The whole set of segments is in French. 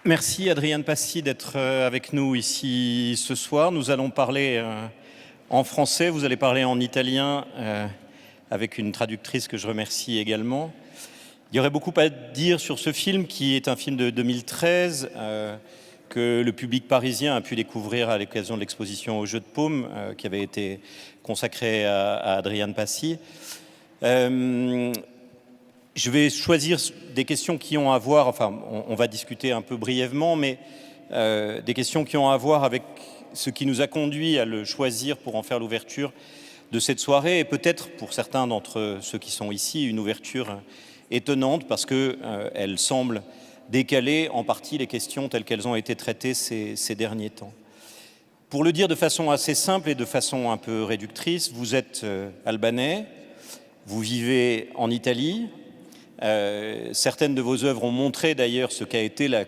Merci Adriane Passy d'être avec nous ici ce soir. Nous allons parler en français, vous allez parler en italien avec une traductrice que je remercie également. Il y aurait beaucoup à dire sur ce film qui est un film de 2013 que le public parisien a pu découvrir à l'occasion de l'exposition au Jeu de Paume qui avait été consacrée à Adriane Passy. Je vais choisir des questions qui ont à voir, enfin on va discuter un peu brièvement, mais des questions qui ont à voir avec ce qui nous a conduit à le choisir pour en faire l'ouverture de cette soirée, et peut-être pour certains d'entre ceux qui sont ici, une ouverture étonnante parce qu'elle semble décaler en partie les questions telles qu'elles ont été traitées ces derniers temps. Pour le dire de façon assez simple et de façon un peu réductrice, vous êtes albanais, vous vivez en Italie. Certaines de vos œuvres ont montré d'ailleurs ce qu'ont été les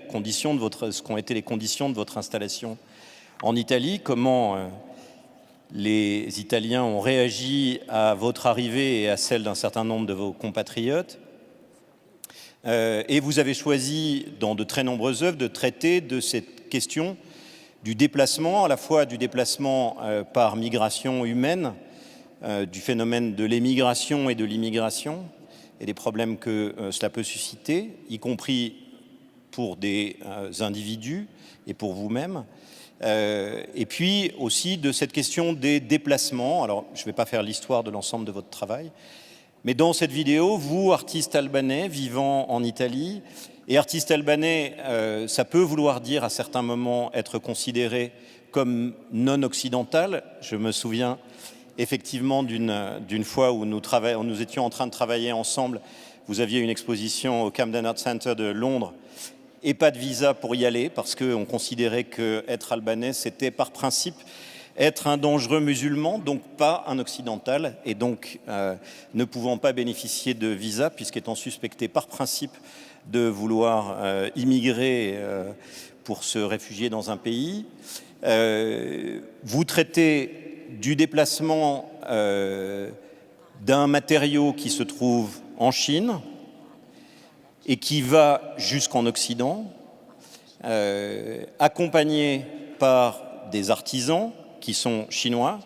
conditions de votre installation en Italie, comment les Italiens ont réagi à votre arrivée et à celle d'un certain nombre de vos compatriotes. Et vous avez choisi, dans de très nombreuses œuvres, de traiter de cette question du déplacement, à la fois du déplacement par migration humaine, du phénomène de l'émigration et de l'immigration, et des problèmes que cela peut susciter, y compris pour des individus et pour vous-même. Et puis aussi de cette question des déplacements. Alors, je ne vais pas faire l'histoire de l'ensemble de votre travail, mais dans cette vidéo, vous, artiste albanais vivant en Italie, et artiste albanais, ça peut vouloir dire à certains moments être considéré comme non occidental. Je me souviens effectivement d'une fois où nous étions en train de travailler ensemble. Vous aviez une exposition au Camden Art Center de Londres et pas de visa pour y aller parce qu'on considérait qu'être albanais, c'était par principe être un dangereux musulman, donc pas un occidental, et donc ne pouvant pas bénéficier de visa puisqu'étant suspecté par principe de vouloir immigrer pour se réfugier dans un pays. Vous traitez du déplacement d'un matériau qui se trouve en Chine et qui va jusqu'en Occident, accompagné par des artisans qui sont chinois,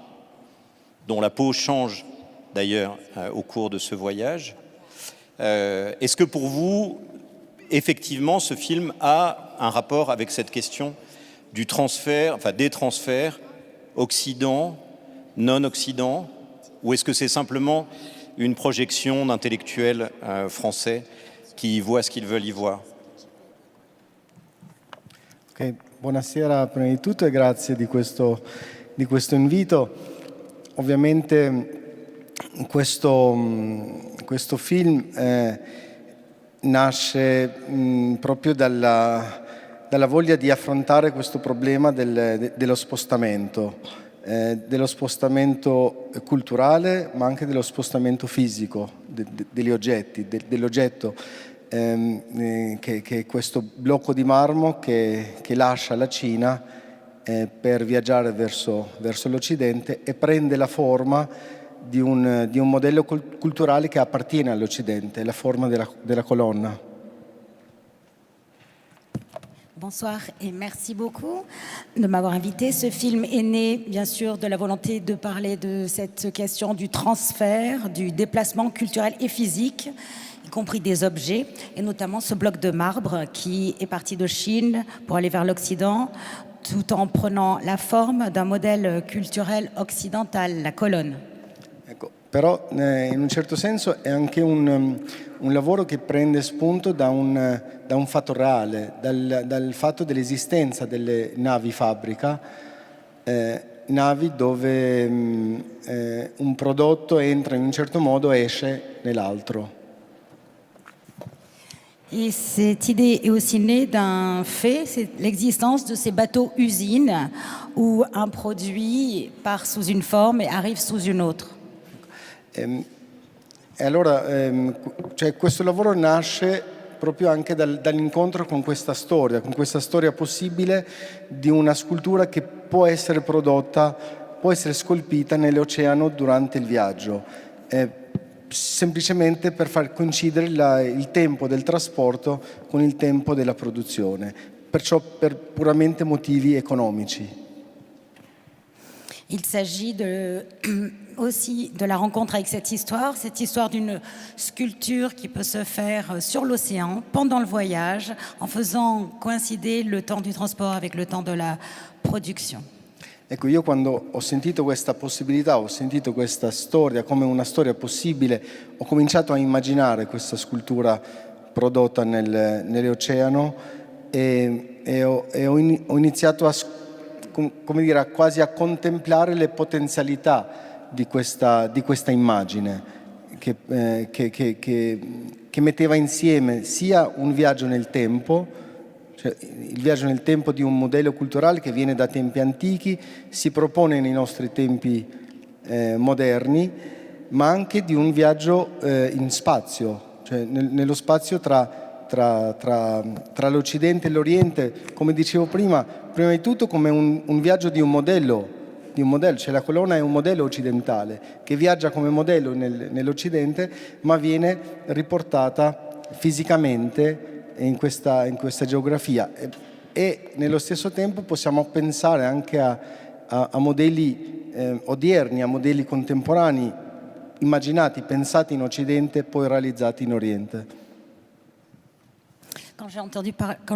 dont la peau change d'ailleurs au cours de ce voyage. Est-ce que pour vous, effectivement, ce film a un rapport avec cette question du transfert, enfin des transferts Occident, non-Occident, ou est-ce que c'est simplement une projection d'intellectuels français qui voient ce qu'ils veulent y voir? Okay. Buonasera prima di tutto e grazie di questo invito. Ovviamente questo film nasce proprio dalla voglia di affrontare questo problema dello spostamento culturale, ma anche dello spostamento fisico degli oggetti, dell'oggetto che è questo blocco di marmo che lascia la Cina per viaggiare verso l'Occidente e prende la forma di un modello culturale che appartiene all'Occidente, la forma della colonna. Bonsoir et merci beaucoup de m'avoir invité. Ce film est né, bien sûr, de la volonté de parler de cette question du transfert, du déplacement culturel et physique, y compris des objets, et notamment ce bloc de marbre qui est parti de Chine pour aller vers l'Occident, tout en prenant la forme d'un modèle culturel occidental, la colonne. Ecco, però in un certo senso è anche un lavoro che prende spunto da un fatto reale, dal fatto dell'esistenza delle navi fabbrica, navi dove un prodotto entra in un certo modo e esce nell'altro. Et cette idée est aussi née d'un fait, c'est l'existence de ces bateaux-usines où un produit part sous une forme et arrive sous une autre. E allora cioè questo lavoro nasce proprio anche dall'incontro con questa storia possibile di una scultura che può essere prodotta, può essere scolpita nell'oceano durante il viaggio. semplicemente per far coincidere il tempo del trasporto con il tempo della produzione. perciò per puramente motivi economici. Il s'agit aussi de la rencontre avec cette histoire d'une sculpture qui peut se faire sur l'océan pendant le voyage en faisant coïncider le temps du transport avec le temps de la production. Ecco, io quando ho sentito questa possibilità, ho sentito questa storia come una storia possibile, ho cominciato a immaginare questa scultura prodotta nell'oceano e ho iniziato come dire, quasi a contemplare le potenzialità di questa immagine che metteva insieme sia un viaggio nel tempo, cioè il viaggio nel tempo di un modello culturale che viene da tempi antichi, si propone nei nostri tempi moderni, ma anche di un viaggio in spazio, cioè nello spazio tra l'Occidente e l'Oriente, come dicevo prima di tutto come un viaggio di un modello, cioè la colonna è un modello occidentale che viaggia come modello nell'Occidente, ma viene riportata fisicamente in questa geografia e nello stesso tempo possiamo pensare anche a modelli odierni, a modelli contemporanei, immaginati, pensati in Occidente, poi realizzati in Oriente. Quand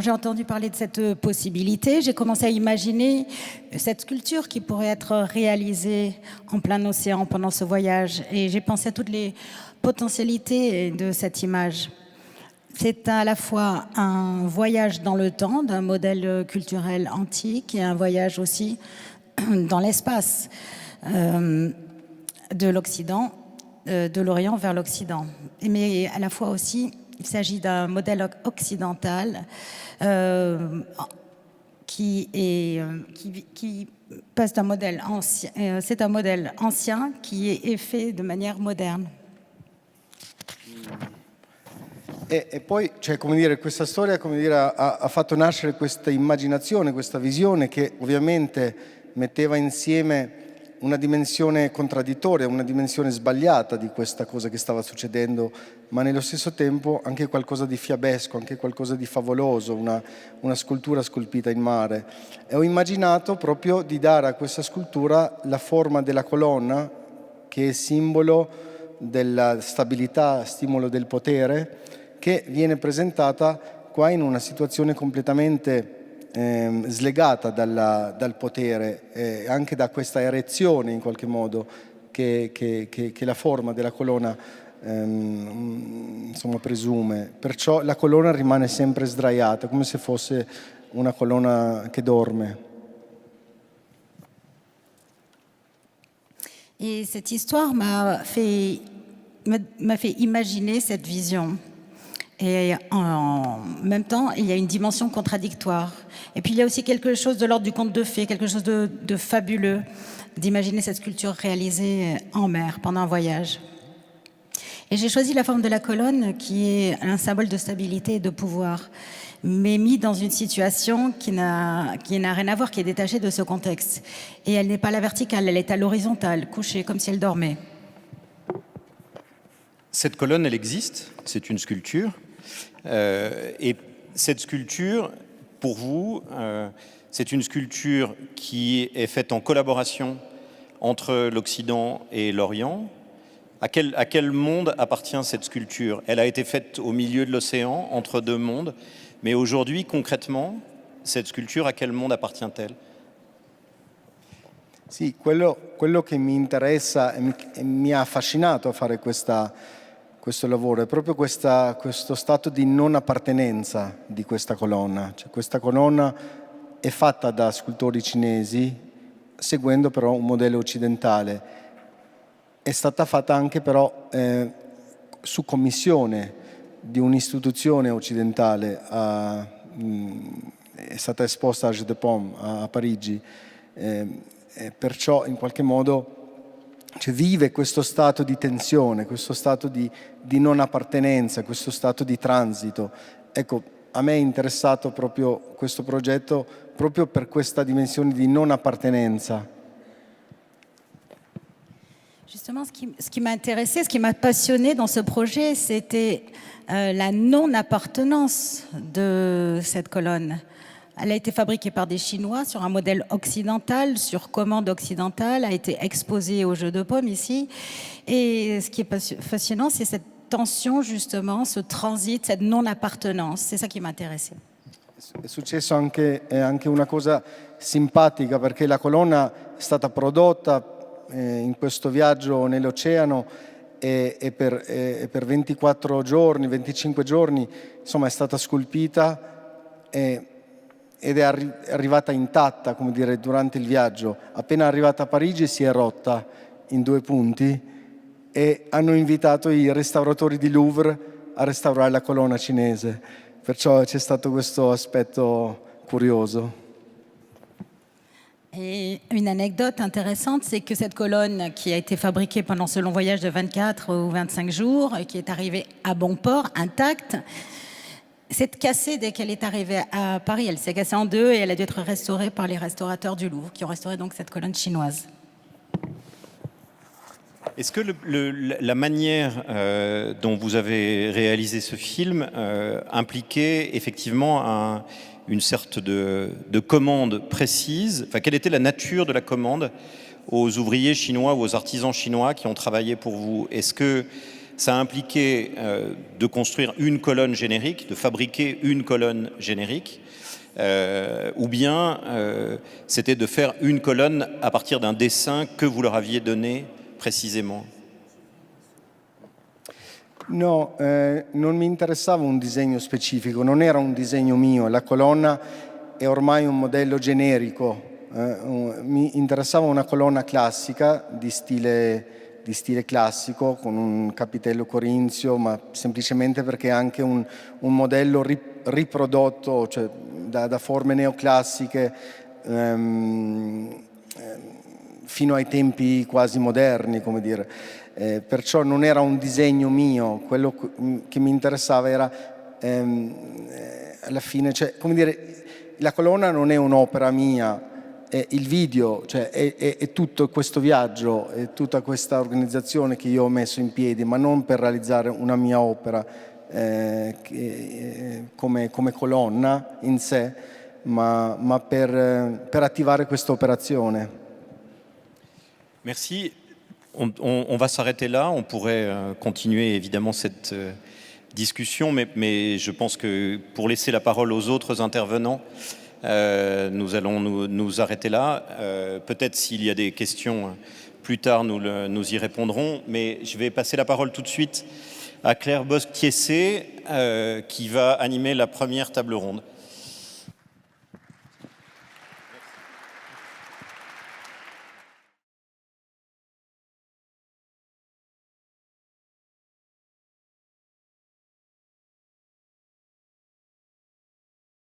j'ai entendu parler de cette possibilité, j'ai commencé à imaginer cette sculpture qui pourrait être réalisée en plein océan pendant ce voyage. Et j'ai pensé à toutes les potentialités de cette image. C'est à la fois un voyage dans le temps d'un modèle culturel antique et un voyage aussi dans l'espace de l'Occident, de l'Orient vers l'Occident. Mais à la fois aussi, il s'agit d'un modèle occidental qui passe d'un modèle ancien. C'est un modèle ancien qui est fait de manière moderne. E poi, cioè, come dire, questa storia ha fatto nascere questa immaginazione, questa visione che ovviamente metteva insieme una dimensione contraddittoria, una dimensione sbagliata di questa cosa che stava succedendo, ma nello stesso tempo anche qualcosa di fiabesco, anche qualcosa di favoloso, una scultura scolpita in mare. E ho immaginato proprio di dare a questa scultura la forma della colonna, che è simbolo della stabilità, stimolo del potere, che viene presentata qua in una situazione completamente slegata dal potere, anche da questa erezione in qualche modo che la forma della colonna insomma presume. Perciò la colonna rimane sempre sdraiata, come se fosse una colonna che dorme. Et cette histoire m'a fait imaginer cette vision. Et en même temps, il y a une dimension contradictoire. Et puis il y a aussi quelque chose de l'ordre du conte de fées, quelque chose de fabuleux, d'imaginer cette sculpture réalisée en mer pendant un voyage. Et j'ai choisi la forme de la colonne qui est un symbole de stabilité et de pouvoir, mais mis dans une situation qui n'a rien à voir, qui est détachée de ce contexte. Et elle n'est pas à la verticale, elle est à l'horizontale, couchée comme si elle dormait. Cette colonne, elle existe, c'est une sculpture. Et cette sculpture, pour vous, c'est une sculpture qui est faite en collaboration entre l'Occident et l'Orient. À quel monde appartient cette sculpture? Elle a été faite au milieu de l'océan, entre deux mondes. Mais aujourd'hui, concrètement, cette sculpture, à quel monde appartient-elle? Sì, quello che mi interessa e mi ha affascinato a fare questo lavoro è proprio questo stato di non appartenenza di questa colonna. Cioè, questa colonna è fatta da scultori cinesi, seguendo però un modello occidentale. È stata fatta anche però su commissione di un'istituzione occidentale, è stata esposta a Jeu de Paume a Parigi, perciò in qualche modo vive questo stato di tensione, questo stato di non appartenenza, questo stato di transito. Ecco, a me è interessato proprio questo progetto proprio per questa dimensione di non appartenenza. Justement, ce qui m'a intéressé, ce qui m'a passionné dans ce projet, c'était la non-appartenance de cette colonne Elle a été fabriquée par des Chinois sur un modèle occidental, sur commande occidentale, a été exposée au Jeu de Paume ici. Et ce qui est fascinant, c'est cette tension justement, ce transit, cette non-appartenance. C'est ça qui m'a intéressée. È successo anche una cosa simpatica perché la colonna è stata prodotta in questo viaggio nell'oceano e per 24 giorni, 25 giorni, insomma è stata scolpita ed è arrivata intatta, come dire, durante il viaggio. Appena arrivata a Parigi si è rotta in 2 punti e hanno invitato i restauratori di Louvre a restaurare la colonna cinese. Perciò c'è stato questo aspetto curioso. Et une anecdote intéressante, c'est que cette colonne qui a été fabriquée pendant ce long voyage de 24 ou 25 jours, et qui est arrivée à bon port, intacte, s'est cassée dès qu'elle est arrivée à Paris. Elle s'est cassée en 2 et elle a dû être restaurée par les restaurateurs du Louvre, qui ont restauré donc cette colonne chinoise. Est-ce que la manière dont vous avez réalisé ce film impliquait effectivement une sorte de commande précise? Enfin, quelle était la nature de la commande aux ouvriers chinois ou aux artisans chinois qui ont travaillé pour vous? Est-ce que ça impliquait de construire une colonne générique, de fabriquer une colonne générique, ou bien c'était de faire une colonne à partir d'un dessin que vous leur aviez donné précisément? No, non mi interessava un disegno specifico, non era un disegno mio, la colonna è ormai un modello generico, mi interessava una colonna classica di stile classico con un capitello corinzio, ma semplicemente perché è anche un modello riprodotto, cioè da forme neoclassiche fino ai tempi quasi moderni, come dire. Perciò non era un disegno mio, quello che mi interessava era alla fine, cioè, come dire, la colonna non è un'opera mia, il video, cioè, è tutto questo viaggio, è tutta questa organizzazione che io ho messo in piedi, ma non per realizzare una mia opera come colonna in sé, ma per attivare questa operazione. Merci. On va s'arrêter là. On pourrait continuer évidemment cette discussion, mais je pense que pour laisser la parole aux autres intervenants, nous allons nous arrêter là. Peut-être s'il y a des questions plus tard, nous y répondrons. Mais je vais passer la parole tout de suite à Claire Bosc-Thiessé, qui va animer la première table ronde.